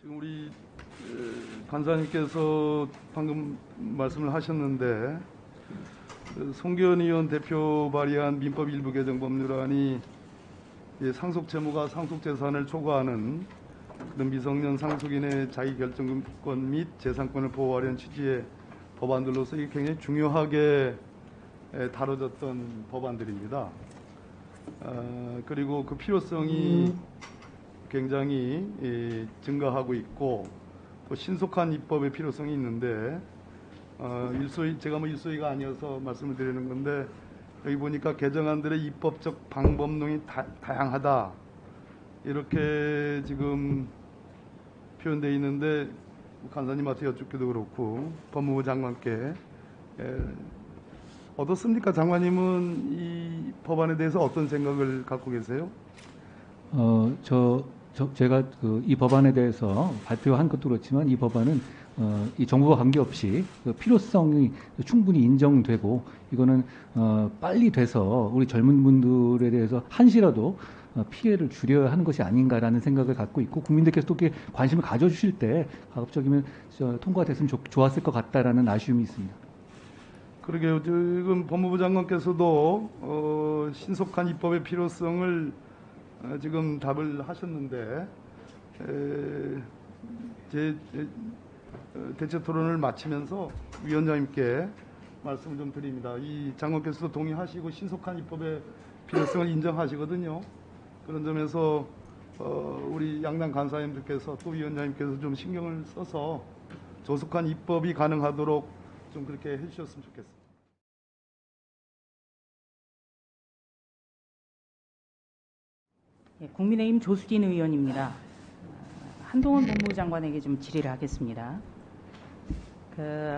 지금 우리 간사님께서 방금 말씀을 하셨는데 송기현 의원 대표 발의한 민법 일부 개정 법률안이 상속 채무가 상속 재산을 초과하는 그런 미성년 상속인의 자기 결정권 및 재산권을 보호하려는 취지의 법안들로서 이게 굉장히 중요하게 다뤄졌던 법안들입니다. 그리고 그 필요성이 굉장히 증가하고 있고 또 신속한 입법의 필요성이 있는데 제가 일소위가 아니어서 말씀을 드리는 건데 여기 보니까 개정안들의 입법적 방법론이 다양하다 이렇게 지금 표현되어 있는데 간사님한테 여쭙기도 그렇고 법무부 장관께 어떻습니까? 장관님은 이 법안에 대해서 어떤 생각을 갖고 계세요? 제가 이 법안에 대해서 발표한 것도 그렇지만 이 법안은 이 정부와 관계없이 그 필요성이 충분히 인정되고 이거는 빨리 돼서 우리 젊은 분들에 대해서 한시라도 피해를 줄여야 하는 것이 아닌가라는 생각을 갖고 있고 국민들께서 또 관심을 가져주실 때 가급적이면 통과됐으면 좋았을 것 같다라는 아쉬움이 있습니다. 그러게요. 지금 법무부 장관께서도 신속한 입법의 필요성을 지금 답을 하셨는데 제 대체 토론을 마치면서 위원장님께 말씀을 좀 드립니다. 이 장관께서도 동의하시고 신속한 입법의 필요성을 인정하시거든요. 그런 점에서 우리 양당 간사님들께서 또 위원장님께서 좀 신경을 써서 조속한 입법이 가능하도록 좀 그렇게 해주셨으면 좋겠습니다. 국민의힘 조수진 의원입니다. 한동훈 법무부 장관에게 좀 질의를 하겠습니다.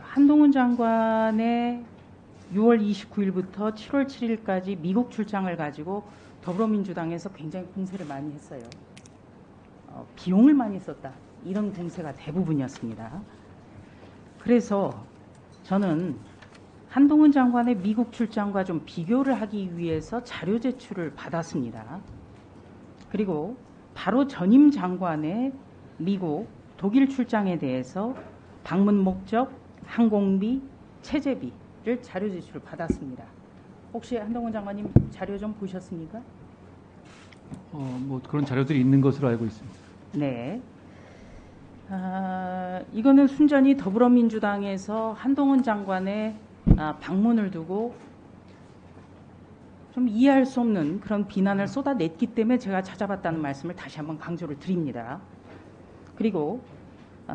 한동훈 장관의 6월 29일부터 7월 7일까지 미국 출장을 가지고 더불어민주당에서 굉장히 공세를 많이 했어요. 비용을 많이 썼다. 이런 공세가 대부분이었습니다. 그래서 저는 한동훈 장관의 미국 출장과 좀 비교를 하기 위해서 자료 제출을 받았습니다. 그리고 바로 전임 장관의 미국, 독일 출장에 대해서 방문 목적, 항공비, 체재비를 자료 제출을 받았습니다. 혹시 한동훈 장관님 자료 좀 보셨습니까? 그런 자료들이 있는 것으로 알고 있습니다. 네. 이거는 순전히 더불어민주당에서 한동훈 장관의 방문을 두고 좀 이해할 수 없는 그런 비난을 쏟아냈기 때문에 제가 찾아봤다는 말씀을 다시 한번 강조를 드립니다. 그리고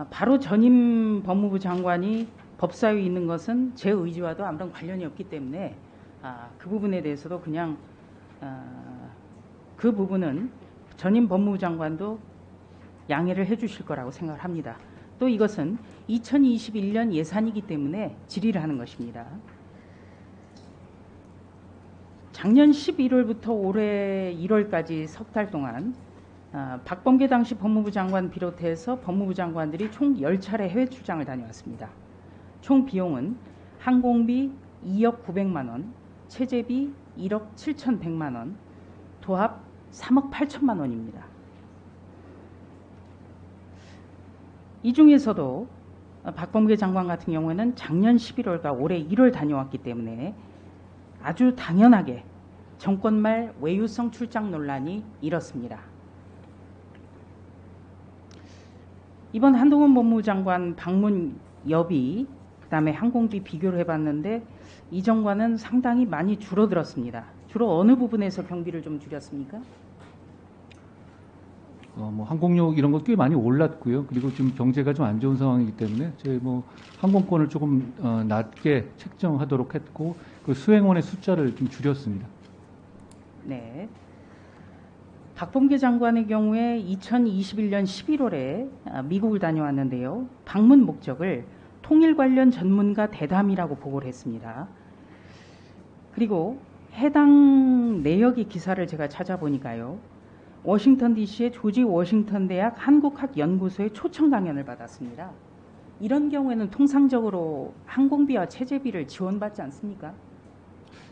바로 전임 법무부 장관이 법사위에 있는 것은 제 의지와도 아무런 관련이 없기 때문에 그 부분에 대해서도 그냥 그 부분은 전임 법무부 장관도 양해를 해 주실 거라고 생각을 합니다. 또 이것은 2021년 예산이기 때문에 질의를 하는 것입니다. 작년 11월부터 올해 1월까지 석 달 동안 박범계 당시 법무부 장관 비롯해서 법무부 장관들이 총 10차례 해외 출장을 다녀왔습니다. 총 비용은 항공비 2억 900만 원, 체재비 1억 7,100만 원, 도합 3억 8천만 원입니다. 이 중에서도 박범계 장관 같은 경우에는 작년 11월과 올해 1월 다녀왔기 때문에 아주 당연하게 정권 말 외유성 출장 논란이 일었습니다. 이번 한동훈 법무부 장관 방문 여비, 그다음에 항공비 비교를 해봤는데 이전과는 상당히 많이 줄어들었습니다. 주로 어느 부분에서 경비를 좀 줄였습니까? 항공료 이런 거 꽤 많이 올랐고요. 그리고 지금 경제가 좀 안 좋은 상황이기 때문에 저희 항공권을 조금 낮게 책정하도록 했고 그 수행원의 숫자를 좀 줄였습니다. 네. 박범계 장관의 경우에 2021년 11월에 미국을 다녀왔는데요. 방문 목적을 통일 관련 전문가 대담이라고 보고를 했습니다. 그리고 해당 내역의 기사를 제가 찾아보니까요. 워싱턴 DC의 조지 워싱턴 대학 한국학연구소의 초청 강연을 받았습니다. 이런 경우에는 통상적으로 항공비와 체재비를 지원받지 않습니까?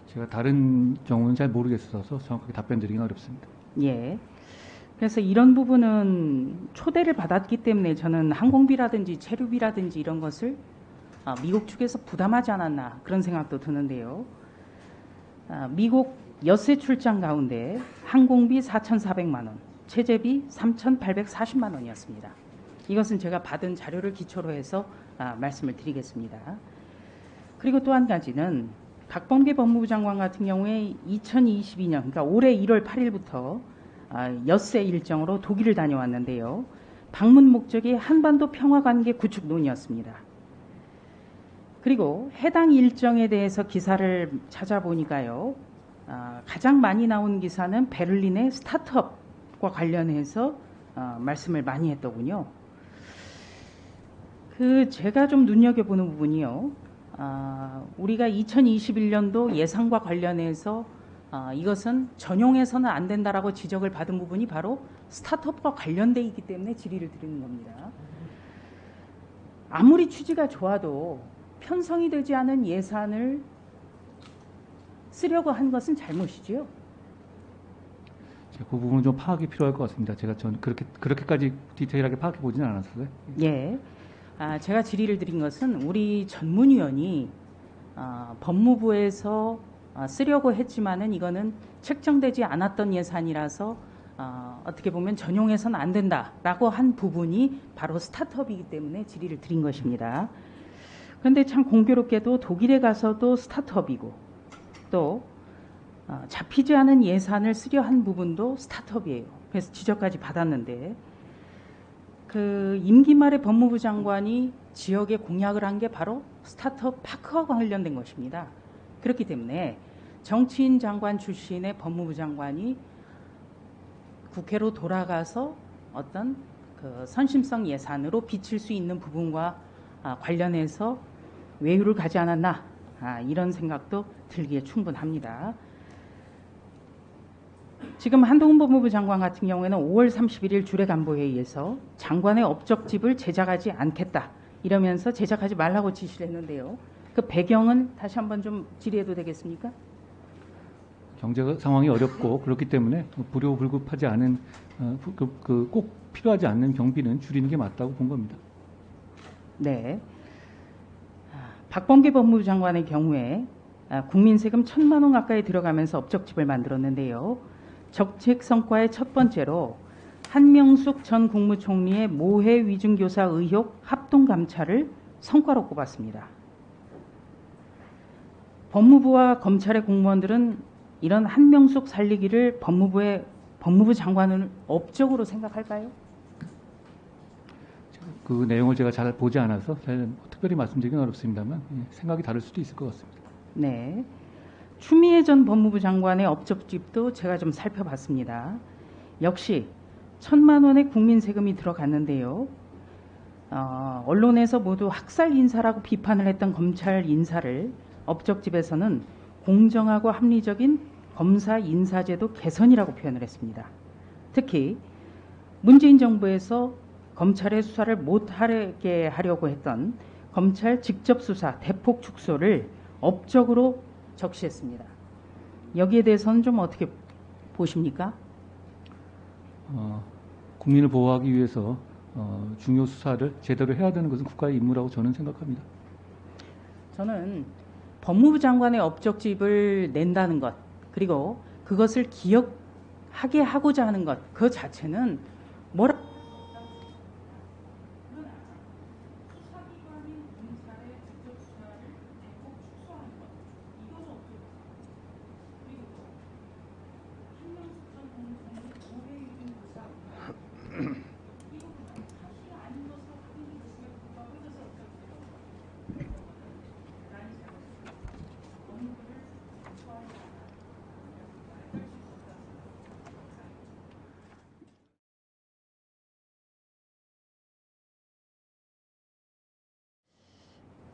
제가 다른 경우는 잘 모르겠어서 정확하게 답변드리기는 어렵습니다. 예. 그래서 이런 부분은 초대를 받았기 때문에 저는 항공비라든지 체류비라든지 이런 것을 미국 측에서 부담하지 않았나 그런 생각도 드는데요. 미국 엿새 출장 가운데 항공비 4,400만 원, 체재비 3,840만 원이었습니다. 이것은 제가 받은 자료를 기초로 해서 말씀을 드리겠습니다. 그리고 또 한 가지는 박범계 법무부 장관 같은 경우에 2022년, 그러니까 올해 1월 8일부터 엿새 일정으로 독일을 다녀왔는데요. 방문 목적이 한반도 평화관계 구축 논의였습니다. 그리고 해당 일정에 대해서 기사를 찾아보니까요. 가장 많이 나온 기사는 베를린의 스타트업과 관련해서 말씀을 많이 했더군요. 제가 좀 눈여겨보는 부분이요. 우리가 2021년도 예산과 관련해서 이것은 전용해서는 안 된다라고 지적을 받은 부분이 바로 스타트업과 관련돼 있기 때문에 질의를 드리는 겁니다. 아무리 취지가 좋아도 편성이 되지 않은 예산을 쓰려고 한 것은 잘못이지요. 그 부분은 좀 파악이 필요할 것 같습니다. 제가 그렇게까지 디테일하게 파악해 보지는 않았어요. 예. 제가 질의를 드린 것은 우리 전문위원이 법무부에서 쓰려고 했지만은 이거는 책정되지 않았던 예산이라서 어떻게 보면 전용해서는 안 된다라고 한 부분이 바로 스타트업이기 때문에 질의를 드린 것입니다. 그런데 참 공교롭게도 독일에 가서도 스타트업이고 또 잡히지 않은 예산을 쓰려 한 부분도 스타트업이에요. 그래서 지적까지 받았는데 임기 말에 법무부 장관이 지역에 공약을 한 게 바로 스타트업 파크와 관련된 것입니다. 그렇기 때문에 정치인 장관 출신의 법무부 장관이 국회로 돌아가서 어떤 선심성 예산으로 비칠 수 있는 부분과 관련해서 외유를 가지 않았나 이런 생각도 들기에 충분합니다. 지금 한동훈 법무부 장관 같은 경우에는 5월 31일 주례간부회의에서 장관의 업적집을 제작하지 않겠다 이러면서 제작하지 말라고 지시를 했는데요. 그 배경은 다시 한번 좀 질의해도 되겠습니까? 경제 상황이 어렵고 그렇기 때문에 불효불급하지 않은 꼭 필요하지 않는 경비는 줄이는 게 맞다고 본 겁니다. 네. 박범계 법무부 장관의 경우에 국민 세금 1,000만 원 가까이 들어가면서 업적집을 만들었는데요. 적책 성과의 첫 번째로 한명숙 전 국무총리의 모해 위증교사 의혹 합동 감찰을 성과로 꼽았습니다. 법무부와 검찰의 공무원들은 이런 한명숙 살리기를 법무부 장관을 업적으로 생각할까요? 그 내용을 제가 잘 보지 않아서 특별히 말씀드리긴 어렵습니다만 생각이 다를 수도 있을 것 같습니다. 네. 추미애 전 법무부 장관의 업적집도 제가 좀 살펴봤습니다. 역시 1,000만 원의 국민 세금이 들어갔는데요. 언론에서 모두 학살 인사라고 비판을 했던 검찰 인사를 업적집에서는 공정하고 합리적인 검사 인사제도 개선이라고 표현을 했습니다. 특히 문재인 정부에서 검찰의 수사를 못하게 하려고 했던 검찰 직접 수사 대폭 축소를 업적으로 적시했습니다. 여기에 대해서는 좀 어떻게 보십니까? 국민을 보호하기 위해서 중요 수사를 제대로 해야 되는 것은 국가의 임무라고 저는 생각합니다. 저는 법무부 장관의 업적집을 낸다는 것 그리고 그것을 기억하게 하고자 하는 것 그 자체는 뭐라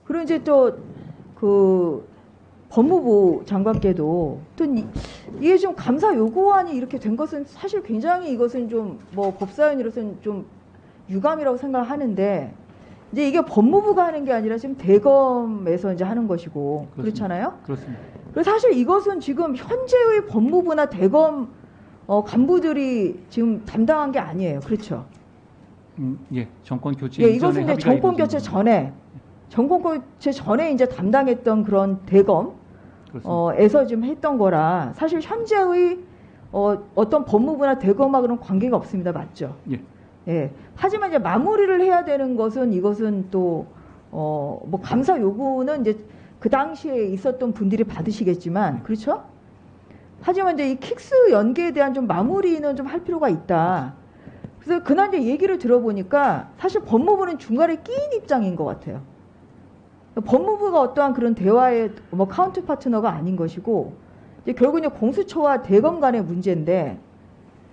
그리고 이제 또 그 법무부 장관께도 또 이게 좀 감사 요구안이 이렇게 된 것은 사실 굉장히 이것은 좀 뭐 법사위원으로서는 좀 유감이라고 생각하는데 이제 이게 법무부가 하는 게 아니라 지금 대검에서 이제 하는 것이고 그렇습니다. 그렇잖아요. 그렇습니다. 그래서 사실 이것은 지금 현재의 법무부나 대검 간부들이 지금 담당한 게 아니에요. 그렇죠? 예, 정권 교체 예, 이전에 이것은 이제 합의가 정권 이루어진 교체 전에 이제 담당했던 그런 대검 그렇습니다. 에서 지금 했던 거라 사실 현재의 어떤 법무부나 대검하고는 관계가 없습니다. 맞죠? 예. 예. 하지만 이제 마무리를 해야 되는 것은 이것은 또 뭐 감사 요구는 이제 그 당시에 있었던 분들이 받으시겠지만 그렇죠? 하지만 이제 이 킥스 연계에 대한 좀 마무리는 좀 할 필요가 있다. 그래서 그날 이제 얘기를 들어보니까 사실 법무부는 중간에 끼인 입장인 것 같아요. 법무부가 어떠한 그런 대화의 뭐 카운트 파트너가 아닌 것이고 이제 결국 이제 공수처와 대검 간의 문제인데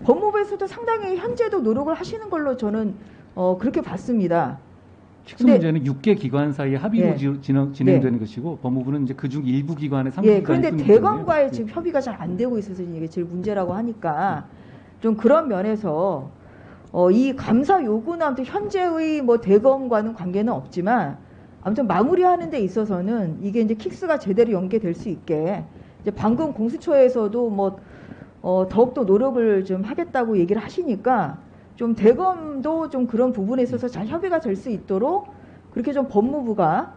법무부에서도 상당히 현재도 노력을 하시는 걸로 저는 그렇게 봤습니다. 킥스 근데- 문제는 6개 기관 사이에 합의로 예. 진행되는 것이고 법무부는 이제 그중 일부 기관의 상부 예, 기관이 그런데 뿐이기 때문에 대검과의 지금 협의가 잘 안 되고 있어서 이게 제일 문제라고 하니까 좀 그런 면에서 이 감사 요구는 아무튼 현재의 뭐 대검과는 관계는 없지만 아무튼 마무리하는 데 있어서는 이게 이제 킥스가 제대로 연계될 수 있게 이제 방금 공수처에서도 뭐 더욱더 노력을 좀 하겠다고 얘기를 하시니까 좀 대검도 좀 그런 부분에 있어서 잘 협의가 될 수 있도록 그렇게 좀 법무부가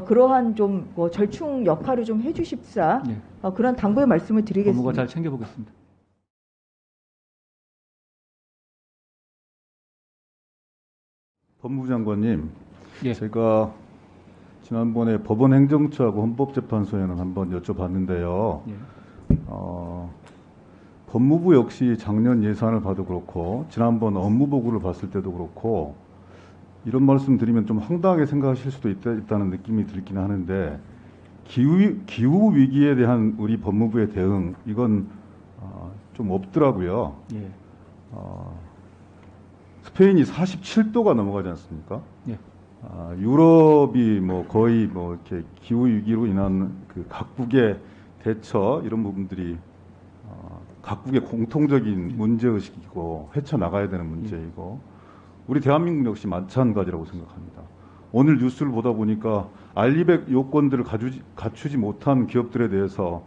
그러한 좀 뭐 절충 역할을 좀 해주십사 예. 그런 당부의 말씀을 드리겠습니다. 법무부가 잘 챙겨보겠습니다. 법무부 장관님, 예. 제가 지난번에 법원 행정처하고 헌법재판소에는 한번 여쭤봤는데요. 예. 법무부 역시 작년 예산을 봐도 그렇고 지난번 업무보고를 봤을 때도 그렇고 이런 말씀 드리면 좀 황당하게 생각하실 수도 있다는 느낌이 들긴 하는데 기후 위기에 대한 우리 법무부의 대응 이건 좀 없더라고요. 예. 스페인이 47도가 넘어가지 않습니까? 예. 유럽이 뭐 거의 뭐 이렇게 기후 위기로 인한 그 각국의 대처 이런 부분들이 각국의 공통적인 문제 의식이고 헤쳐 나가야 되는 문제이고 우리 대한민국 역시 마찬가지라고 생각합니다. 오늘 뉴스를 보다 보니까 알리백 요건들을 갖추지 못한 기업들에 대해서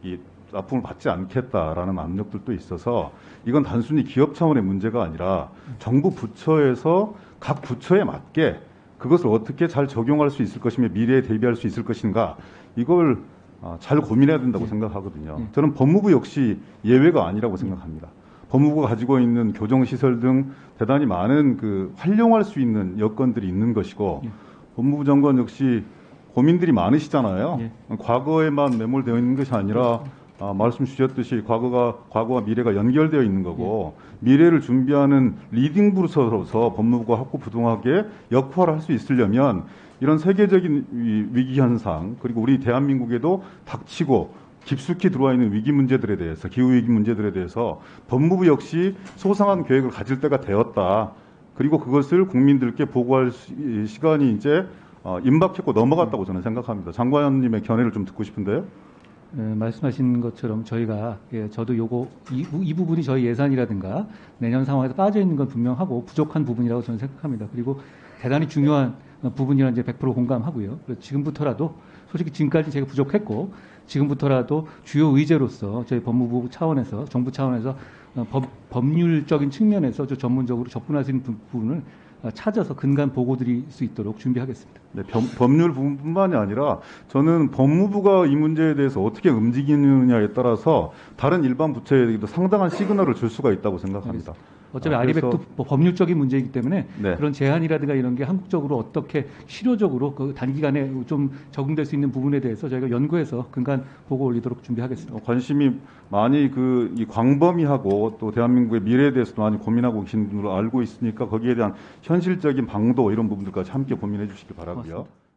이 납품을 받지 않겠다라는 압력들도 있어서 이건 단순히 기업 차원의 문제가 아니라 정부 부처에서 각 부처에 맞게 그것을 어떻게 잘 적용할 수 있을 것이며 미래에 대비할 수 있을 것인가 이걸 잘 고민해야 된다고 생각하거든요. 저는 법무부 역시 예외가 아니라고 생각합니다. 법무부가 가지고 있는 교정시설 등 대단히 많은 그 활용할 수 있는 여건들이 있는 것이고 법무부 장관 역시 고민들이 많으시잖아요. 과거에만 매몰되어 있는 것이 아니라 말씀 주셨듯이 과거와 미래가 연결되어 있는 거고 미래를 준비하는 리딩 부서로서 법무부가 확고부동하게 역할을 할 수 있으려면 이런 세계적인 위기 현상 그리고 우리 대한민국에도 닥치고 깊숙이 들어와 있는 위기 문제들에 대해서 기후 위기 문제들에 대해서 법무부 역시 소상한 계획을 가질 때가 되었다. 그리고 그것을 국민들께 보고할 시간이 이제 임박했고 넘어갔다고 저는 생각합니다. 장관님의 견해를 좀 듣고 싶은데요. 말씀하신 것처럼 저희가 저도 이 부분이 저희 예산이라든가 내년 상황에서 빠져 있는 건 분명하고 부족한 부분이라고 저는 생각합니다. 그리고 대단히 중요한 부분이라 이제 100% 공감하고요. 지금부터라도 솔직히 지금까지 제가 부족했고 지금부터라도 주요 의제로서 저희 법무부 차원에서 정부 차원에서 법률적인 측면에서 좀 전문적으로 접근할 수 있는 부분을 찾아서 근간 보고 드릴 수 있도록 준비하겠습니다. 네, 법률 부분뿐만이 아니라 저는 법무부가 이 문제에 대해서 어떻게 움직이느냐에 따라서 다른 일반 부처에도 상당한 시그널을 줄 수가 있다고 생각합니다. 어차피 그래서- 아리백도 뭐 법률적인 문제이기 때문에 네. 그런 제한이라든가 이런 게 한국적으로 어떻게 실효적으로 그 단기간에 좀 적응될 수 있는 부분에 대해서 저희가 연구해서 근간 보고 올리도록 준비하겠습니다. 관심이 많이 이 광범위하고 또 대한민국의 미래에 대해서도 많이 고민하고 계신 분으로 알고 있으니까 거기에 대한 현실적인 방도 이런 부분들까지 함께 고민해 주시기 바라고요. 고맙습니다.